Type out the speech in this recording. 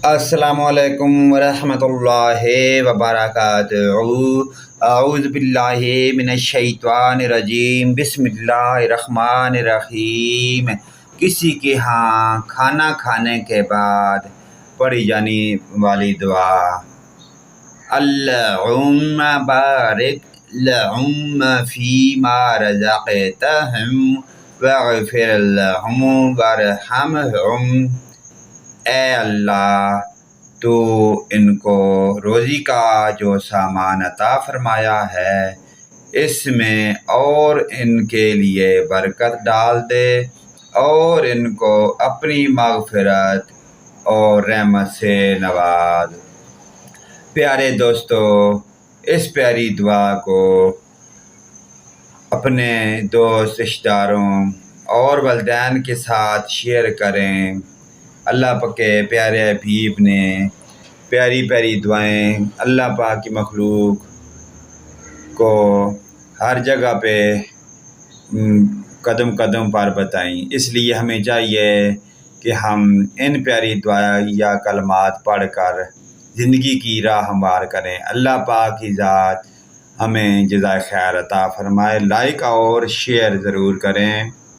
السلام علیکم ورحمۃ اللہ وبرکاتہ۔ اعوذ باللہ من الشیطان الرجیم، بسم اللہ الرحمن الرحیم۔ کسی کے ہاں کھانا کھانے کے بعد پڑھی جانے والی دعا: اللہم بارک لہم فیما رزقتہم واغفر لہم وارحمہم۔ اے اللہ، تو ان کو روزی کا جو سامان عطا فرمایا ہے اس میں اور ان کے لیے برکت ڈال دے اور ان کو اپنی مغفرت اور رحمت سے نواز۔ پیارے دوستو، اس پیاری دعا کو اپنے دوست، رشتہ داروں اور والدین کے ساتھ شیئر کریں۔ اللہ پاک کے پیارے حبیب نے پیاری پیاری دعائیں اللہ پاک کی مخلوق کو ہر جگہ پہ قدم قدم پر بتائیں، اس لیے ہمیں چاہیے کہ ہم ان پیاری دعائیں یا کلمات پڑھ کر زندگی کی راہ ہموار کریں۔ اللہ پاک کی ذات ہمیں جزائے خیر عطا فرمائے۔ لائک اور شیئر ضرور کریں۔